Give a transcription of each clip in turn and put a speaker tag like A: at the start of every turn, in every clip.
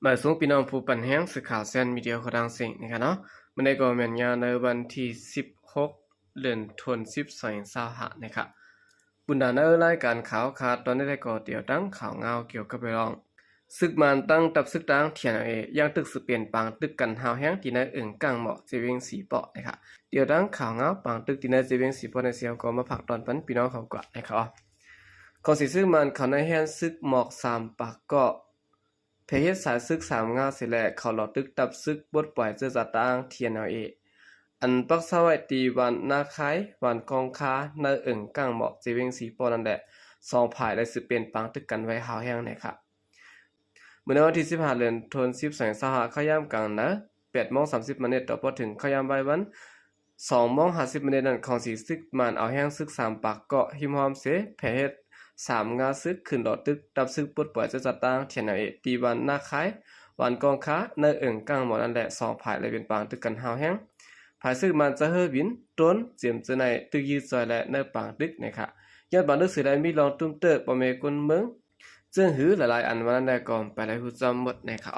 A: มาส่งพี่น้องผู้ปันแห้งสื่อข่าวเส้นมีเดียของทางสิ่งนะครับเนาะมันได้ก่อแม่นยาในวันที่16เดือนธันวาคม2025นะครับบุญดาในรายการข่าวขาดตอนนี้ได้ก่อเดี่ยวตั้งข่าวเงาเกี่ยวกับไปรองศึกมันตั้งตับศึกตั้งเทียนยังตึกสืบเปลี่ยนปางตึกกันหาวแห้งที่ในกลางเหมาะเจวิงสีเปาะนะครับเดี๋ยวตั้งข่าวเงาปางตึกที่ในเจวิงสีเปาะในเสียวก็มาผักตอนปันพี่น้องเขากว่านะครับขอสิซึกมันเขาในแห้งซึกหมอก3ปากก็เพเฮ็ดสายซึก3งาสิแลเขาหลอดตึกตับซึกบดปล่อยเจอจัดตางเทียนอันปักษาไว้ตีวันนาคายวันกองคาในกลางเหมาะเจวิงสีปอนั่นแหละ2ภายได้สืบเป็นปางตึกกันไว้หาวแห้งนะครับเมื่อในวันที่15เดือนธันวาคม2025ข้าวยามกลางนะ 8:30 นต่อพอถึงข้าวยามบ่ายวัน 2:50 นนั้นของสีซึกมันเอาแห้งซึก3ปากเกาะหิมหอมเสเพเฮ็ด3งาซึกขึ้นดอดตึกตับซึกปลดปล่อยจะจัดตั้งเทียนตีวันนาคายวันกองค้าในกลางหมอนั่นแหละ2ภายเลยเป็นปางตึกกันหาวแห้งภายซึกมันจะเฮอวินต้นเจียมจะในตึกยืดซอยและในปางตึกนะครับยอดปางตึกสิได้มีรองตุ้มเตอปอเมกุนเมืองจึงหือหลายๆอันวันนั้นได้ก่อนไปได้ฮู้จำหมดนะครับ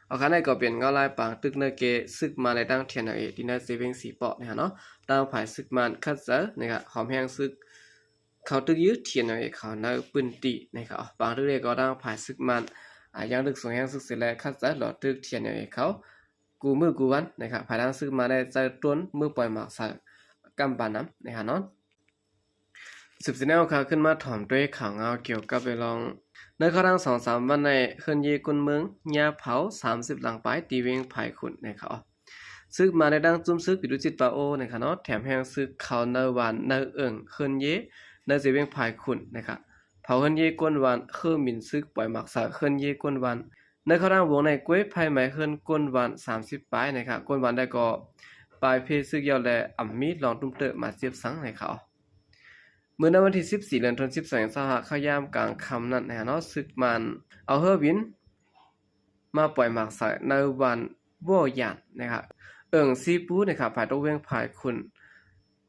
A: เอาคันได้ก็เป็นเงาลายปางตึกในเกซึกมาในตั้งเทียนที่ในเซเว่งสีเปาะนะครับเนาะตั้งภายซึกมันคัดเจอนะครับหอมแห้งซึกเขาตึกยืดเทียนเขาในปืนตีนะครับบางตึกเล็กก็ตั้งภายซึกมันยังตึกสูงแห้งซึกเสร็จแล้วคัดเจอหลอดตึกเทียนเขากูมือกูวันนะครับภายตั้งซึกมาได้ใจต้นมือปล่อยหมากใส่กำปั้นน้ำนะครับเนาะสืบสินแนวข่าวขึ้นมาถ่อมด้วยข่าวเงาเกี่ยวกับไปลองในข้อทั้ง2-3วันในเฮือนเยกุนเมืองยาเผา30หลังปลายตีเวงภายขุนนะครับซึกมาในดังจุ่มซึกปิดุจิตปาโอนะครับเนาะแถมแห้งซึกเขาเนวันเนเอิงเฮือนเยในเจเวงภายขุนนะครับเผาเฮือนเยกวนวันคือมินซึกปล่อยหมักสาเฮือนเยกวนวันในข้อทั้งวงในกล้วยภายไหมเฮือนกวนวัน30ปลายนะครับกวนวันได้ก็ปลายเพซึกยาวแลอ่ำมีลองตุ้มเตอมาเจียบสังนะครับเมื่อในวันที่14เดือนธันวาคม2025ข้าวยามกลางค่ำนั้นนะเนาะซึกมันเอาเฮอวินมาปล่อยหมากใส่ในวันบ่หยันนะครับซีปูนะครับภายตะเวงภายคุณ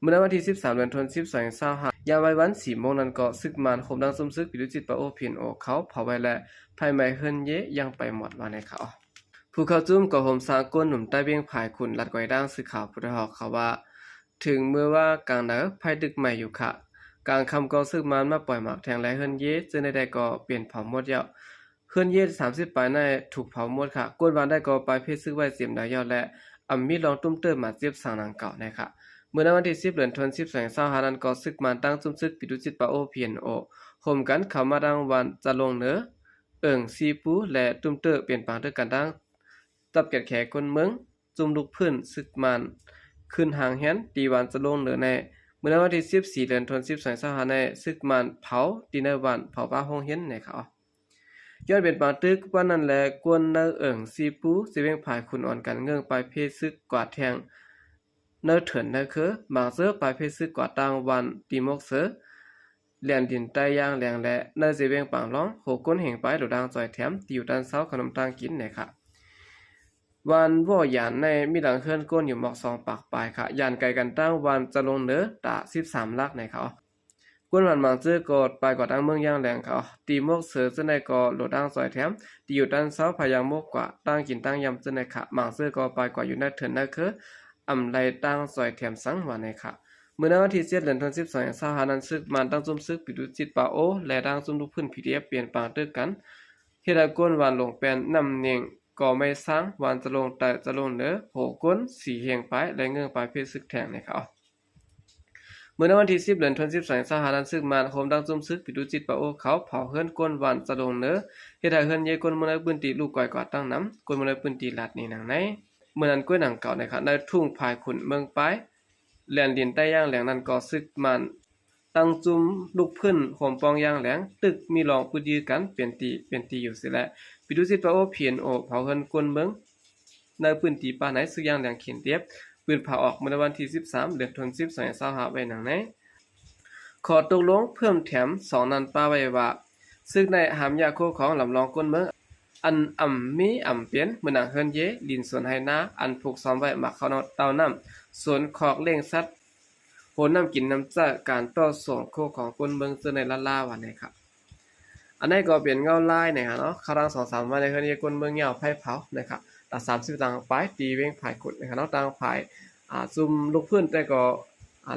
A: เมื่อในวันที่13เดือนธันวาคม2025ยามวัน 4 โมงนั้นก็ซึกมันคมดังซุ่มซึกปิดุจิตปะโอเพียนโอเขาเผาไว้และภายใหม่เฮิรนเยยังไปหมดว่าในเขาผู้เข้าจุ่มก็ห่มสากลหนุ่มใต้เวียงภายคุณลัดก้อยด่างสื่อข่าวพุทธหอกเขาว่าถึงเมื่อว่ากลางดึกภายดึกใหม่อยู่ค่ะกลางคำก็ซึกมันมาปล่อยหมากแทงและเฮิรนเยจึงได้ก็เปลี่ยนเผาหมดยาวเฮิรนเย30ปลายในถูกเผาหมดค่ะกวนวันได้ก็ไปเพศซึกไว้เสียมดายอดและมีลองตุ้มเติมมาเจ็บสังนังเก่านะครับเมื่อในวันที่10เดือนธันวาคม2025นั้นก็ซึกมันตั้งจุ่มซึกปิดุจิตปะโอเพียนโอห่มกันเข้ามาดังวันจะลงเหนือซีปูและตุ้มเตอเปลี่ยนปางด้วยกันดังตับแกะแขกคนเมืองจุ่มลุกพื้นซึกมันขึ้นหางแฮนตีวันจะลงเหนือในเมื่อในวันที่14เดือนธันวาคม2025ในซึกมันเผาตีในวันเผาป้าห้องเฮียนนะครับยอดเป็นปางตึกวันนั้นแลกวนซีปูสิเวงภายคุณอ่อนกันเงื่องไปเพศซึกกวาดแทงเถินคือบางเสือไปเพศซึกกว่าต่างวันตีมกเสือเลียนดินใต้ย่างแรงและเสิเวงปางร้องโหก้นแห่งไปหลุดดังจอยแถมตีอยู่ด้านเสาขนมต่างกินนะครับวันว่อยานในมีหลังเคลื่อนก้นอยู่หมอก2ปากปลายค่ะยานไกลกันตั้งวันจะลงเหนือตา13ลักในเขาก้นวันบางเสือกดไปกว่าตั้งเมืองย่างแรงเขาตีมกเสือจะในก็หลุดดังจอยแถมตีอยู่ด้านเสาพยางมกกว่าตั้งกินตั้งยำจะในค่ะบางเสือก็ไปกว่าอยู่ในเถินคือไรตั้งซอยแถมสังวันในค่ะเมื่อในวันที่7เดือนธันวาคม2025นั้นซึกมันตั้งจุ่มซึกปิดุจิตปาโอและตั้งจุ่มทุกพื้น PDF เปลี่ยนปางตึกกันเฮ็ดให้ก้นวันลงเป็นนำเนียงก็ไม่สร้างวันจะลงแต่จะลงเหนือโหก้นสีเฮียงไปและเงื่องไปเพศซึกแทงในเขาเมื่อในวันที่10เดือนธันวาคม2025นั้นซึกมันโคมตั้งจุ่มซึกปิดุจิตปาโอเขาเผาเฮือนก้นวันจะลงเหนือเฮ็ดให้เฮือนเยก้นมื้อในพื้นที่ลูกก้อยกว่าตั้งน้ำก้นมื้อในพื้นที่ลาดนี่หนังในเมื่อนั้นกล้วยหนังเก่านะครับในทุ่งพายขุนเมืองปายแหลนดินใต้ย่างแหลงนั้นก็ซึกมันตั้งจุ่มลูกพื้นโหมปองย่างแหลงตึกมีรองปุดยือกันเปลี่ยนตีอยู่สิแลปิดุสิตปะโอเพียนโอเผาเฮินกวนเมืองในพื้นที่ป่าไหนซึกย่างแหลงเขียนเตียบปืนเผาออกเมื่อวันที่13เดือนธันวาคม2025ไว้หนังไหนขอตกลงเพิ่มแถม2นันป้าไว้ว่าซึกในหามยาโคของลำลองกวนเมืองอันมีเปลี่ยนเมื่อนางเฮิรนเยลินสวนไหนาอันผูกซ้อมไว้หมักเขาเตาน้ำสวนขอกเล่งสัตว์โหน้ำกินน้ำจ้าการต่อส่งโคของคนเมืองเจอในละล่าวันนี้ครับ อันนี้ก็เป็นเงาลายนะครับเนาะครั้ง2-3วันในคืนนี้คนเมืองเหยาไผ่เผานะครับตัด30ตังไปตีเว้งไผ่กุดนะครับเนาะตังไผ่ซุ่มลูกพื้นแต่ก็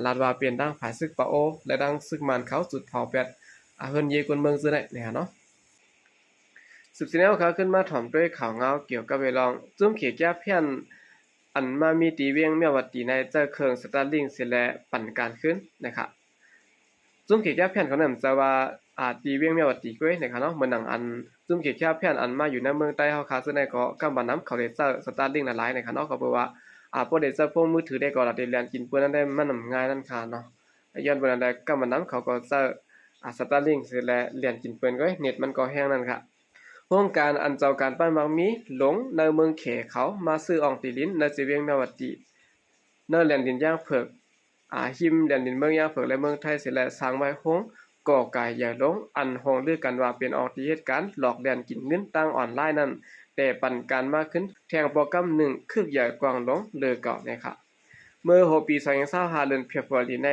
A: ลาดว่าเปลี่ยนดังไผ่ซึกปะโอและดังซึกมันเขาจุดเผาแปดเฮือนเยคนเมืองซื่อได้นะครับเนาะสืบสิแนวเขาขึ้นมาถ่อมด้วยข่าวเงาเกี่ยวกับเวลองจุ้มเขียแก้เพี้ยนอันมามีตีเวียงเมียวัดตีในเจ้าเครื่องสตาร์ลิงเสียและปั่นการขึ้นนะครับจุ้มเขียแก้เพี้ยนเขาเนี่ยจะว่าตีเวียงเมียวัดตีก้วยนะครับเนาะเหมือนหนังอันจุ้มเขียแก้เพี้ยนอันมาอยู่ในเมืองใต้เฮาคาซึ่งในก็กำบันน้ำเขาได้เจ้าสตาร์ลิงหลายๆนะครับเนาะก็แปลว่าพวกเด็กเจ้าพวกมือถือได้ก็ละได้เรียนกินเปิ้นนั้นได้มันง่ายนั่นค่ะเนาะย้อนเปิ้นนั้นได้กำบันน้ำเขาก็เจ้าสตาร์ลิงเสียและเรียนกินเปิ้นก้อยเน็ตมันก็แห้งนั่นค่ะโครงการอันเจ้าการป้านมักมีหลงในเมืองเขเขามาซื้ออองติลินในสิเวียงแมวัดติเนแหลนดินย่างเผือกหิมแหลนดินเมืองย่างเผือกและเมืองไทยเสร็จและสร้างไว้โฮงก่อไก่ใหญ่ลงอันโฮงลือกันว่าเป็นออกที่เหตุการณ์หลอกแดนกินเงินตั้งออนไลน์นั้นแต่ปันการมากขึ้นแทงโปรแกรม1คึกใหญ่กว้างลงเลยเก่านะครับเมื่อปี2025เดือนเพียบพอดีใน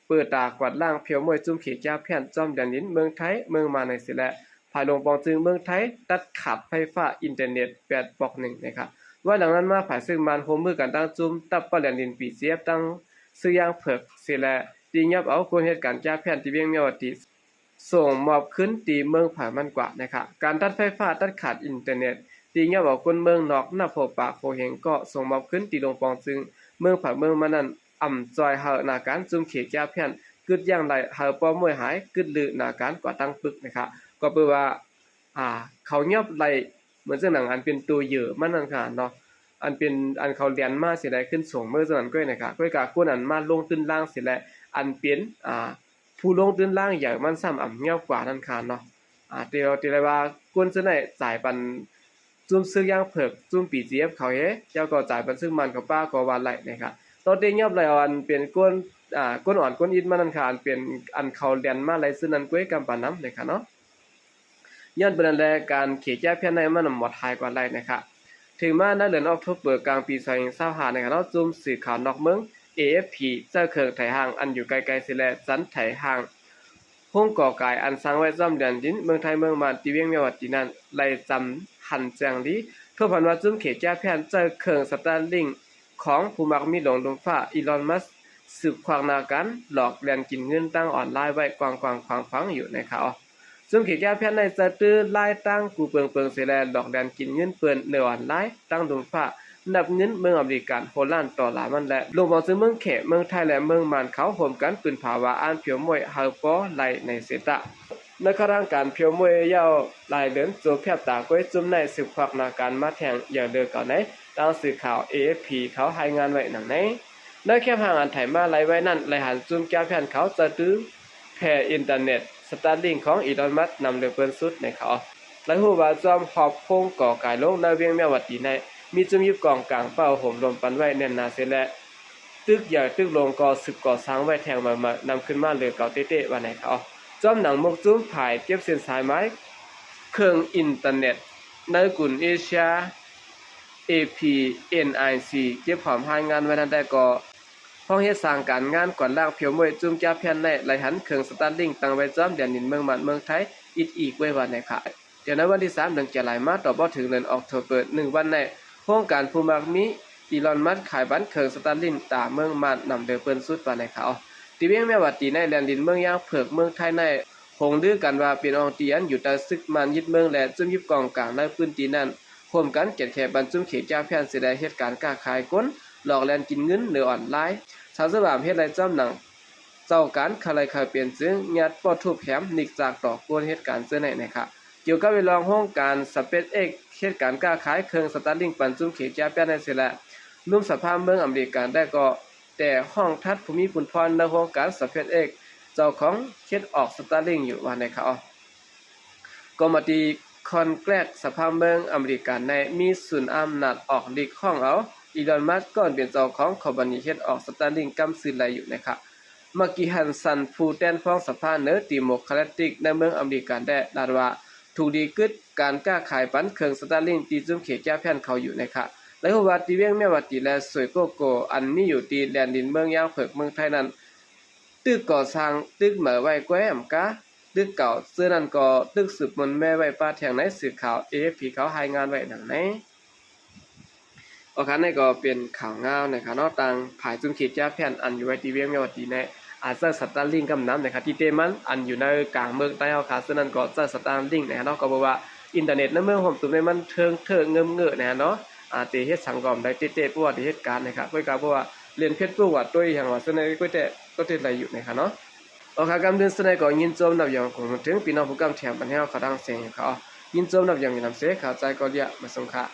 A: เปิดตากวาดล่างเพียวมวยจุ่มขีดยาแผ่นจอมแดนดินเมืองไทยเมืองมาในสิและภายลงปองจึงเมืองไทยตัดขาดไฟฟ้าอินเทอร์เน็ต8.1นะครับว่าหลังนั้นมาภายซึ่งมันโฮมมือกันตั้งจุ่มตับปะแหลนดินปีเสียบตั้งซื้อย่างเผือกสิและตียับเอาคนเหตุการณ์ยาแผ่นที่เวียงเมียวติส่งมอบขึ้นตีเมืองผามันกว่านะครับการตัดไฟฟ้าตัดขาดอินเทอร์เน็ตตียับเอาคนเมืองนอกหน้าโพปากโพเฮงก็ส่งมอบขึ้นตีลงปองจึงเมืองผาเมืองมันนั้นจอยเฮาหน้าการจุ่มเขตยาแผ่นกึดอย่างไรเฮาป้อมวยหายกึดลือหน้าการกว่าตั้งปึกนะครับก็แปลว่าเขายอบไหลเหมือนจังหนังอันเป็นตัวเหยื่อมันนั่นค่ะเนาะอันเป็นอันเขาเรียนมาสิได้ขึ้นส่งเมื่อจังนั้นก็นะครับก็กะคนอันมาลงตื้นล่างสิแลอันเป็นผู้ลงตื้นล่างอย่างมันซ้ำเงียบกว่านั่นค่ะเนาะเตียวติเลยว่าคนจะได้จ่ายปันจุ่มซื้อย่างเผือกจุ่มปีเจี๊ยบเขาเฮ้เจ้าก็จ่ายปันซึ่งมันกับป้าก็ว่าไหลนะครับตอนเตียบไหลอันเป็นก้นอ่อนก้นอินมานั่นค่ะอันเป็นอันเขาเรียนมาไหลซึ่งนั้นก้วยกำปานน้ำนะครับเนาะย้อนเป็นแรกการเขียนแก้เพี้ยนในมันหมดทายกว่าไรนะครับถึงมาในเดือนออกตุลากลางปี2025นะครับเราจุ่มสื่อข่าวนอกเมือง AFP เจ้าเครื่องไถห่างอันอยู่ไกลๆสิแลสันไถห่างห้องก่อกายอันสร้างไว้ซ่อมเดือนดินเมืองไทยเมืองมันตีเวียงเมียวัดที่นั่นไล่จำหันแจงลีทั่วพันว่าจุ่มเขียนแก้เพี้ยนเจ้าเครื่องสตาร์ลิงของผู้มักมีหลงลงฟ้าอีลอนมัสสืบควางนาการหลอกแลนกินเงินตั้งออนไลน์ไว้กวางๆฟังๆอยู่นะครับซึ่งขีดยาเพียนในจะตื้อไล่ตั้งกูเปิงเสียแลดอกแดนกินเงินเปิ้นเนื้ออ่อนไล่ตั้งดงฟ้านับเงินเมืองอเมริกันโฮลันต่อหลายมันและลงบอกซึ่งเมืองเขเมืองไทยและเมืองมันเขาห่มกันปืนภาวะอ่านเพียวมวยเฮาปอไล่ในเสตะในขณะการเพียวมวยยาวหลายเดือนโจแคบตาก้อยจุ่มในสืบควักนาการมาแทงอย่างเดิมก่อนไหนตามสื่อข่าว AFP เขารายงานไว้หนังไหนในแคบห่างอันไถมาไล่ไว้นั่นไล่หันจุ่มแก้วแผ่นเขาจะตื้อแผ่อินเทอร์เน็ตสตาร์ลิงของอีลอนมัสนำเรือเปิ้นสุดในเขาและฮู้ว่าจอมหอบโพงก่อกายลงในเวียงแม่วัดตีในมีจุ่มยุบกองกลางเป้าห่มลมปันไว้แน่นหนาเสและตึกใหญ่ตึกลงก่อสึกก่อสร้างไว้แทงมานำขึ้นมาเรือเก่าเต๊ะๆว่าในเขาจอมหนังมกจุ้มผายเก็บเส้นสายไม้เครื่องอินเทอร์เน็ตในกลุ่มเอเชีย APNIC เก็บความรายงานไว้นั้นได้ก็ห้องเฮ็ดสร้างการงานก่อนล่างเพียวมวยจุ่มจ้าเพียนในไหลหันเครื่องสตาร์ลิงตั้งไว้จอมแดนดินเมืองมันเมืองไทยอีกไว้ว่าในค่ะเดี๋ยวในวันที่3เดือนจะไหลมาต่อบ่ถึงเดือนออกโทเบอร์1วันในโครงการผู้มักมีอีลอนมัสขายบัตรเครื่องสตาร์ลิงตาเมืองมันนำเดือเปิ้นสุดว่าในค่ะที่เวียงแม่วัดตีในแดนดินเมืองย่างเผือกเมืองไทยในคงดื้อกันว่าเป็นอองเตียนอยู่แต่ซึกมันยึดเมืองและจุ่มยึดกองกลางในพื้นที่นั้นร่วมกันเก็บแค่บรรจุเขตจ้าเพียนสิได้เหตุการณ์ค้าขายก้นหลอกแลนกินเงินหรือออนไลน์ชาวสวามเฮ็ดไรจำหนังเจ้าการคลายเปลี่ยนซึ่งยัดปอทุบแถมนิกจากต่อกวนเหตุการณ์เสื้อไหนนะครับเกี่ยวกับเวลาห้องการสเปซเอ็กเหตุการณ์ค้าขายเครื่องสตาร์ลิงปันจุ่มเขตจ้าเพียนในเสร็จแล้วนุ่มสภาพเมืองอเมริกันได้ก็แต่ห้องทัดภูมิปุนพรในโครงการสเปซเอ็กเจ้าของเฮ็ดออกสตาร์ลิงอยู่ว่าในเขาก็มาตีคอนแกรกสภาพเมืองอเมริกันในมีศูนย์อำนาจออกลีกห้องเอาอีลอนมัสก์ก่อนเป็นเจ้าของคอมพานีเฮ็ดออกสตาร์ลิงกำซื้อไหลอยู่นะครับมากิฮันสันผู้แทนฟ้องสภาเนอร์ดิโมแครติกในเมืองอเมริกันได้ลาดว่าถูกดีกึดการค้าขายปันเครื่องสตาร์ลิงที่จุ่มเขตแก้แผ่นเขาอยู่นะครับและว่าที่เวียงแม่วัดตีและสวยโกโกอันมีอยู่ที่แดนดินเมืองยาวเผือกเมืองไทยนั้นตึกก่อสร้างตึกเหมือไว้แก้มกะ ตึกเก่าซึ่งนั้นก็ตึกสืบมนแม่ไว้ป้าแทงในสื่อข่าว AFP เขารายงานไว้หนังไหนโอเคนี่ก็เป็นข่าวงาวนะครับเนาะต่างภายจุนขีดยาแผ่นอันอยู่ไว้ที่เวียงยอดดีในอาจจะสตาร์ลิงก์กับน้ำนะครับที่เตมันอันอยู่ในกลางเมืองใต้เอาค่ะซึ่งนั้นก็จะสตาร์ลิงก์นะครับเนาะก็บอกว่าอินเทอร์เน็ตในเมืองผมตุ้มในมันเทิงเงิมนะเนาะตีเฮ็ดสังคมได้เตประวัติเหตุการณ์นะครับเพื่อการบอกว่าเรียนเพชรประวัติด้วยอย่างว่าซึ่งในก็เตอะไรอยู่นะครับเนาะโอเคกำเดินซึ่งในก็ยินโจมนับอย่างคงถึงพี่น้องผู้กำแถมปัญหาเขาดังเสียงเขายินโจมนับอย่างมีน้ำเสียขาใจก็เรียกมาส่งค่ะ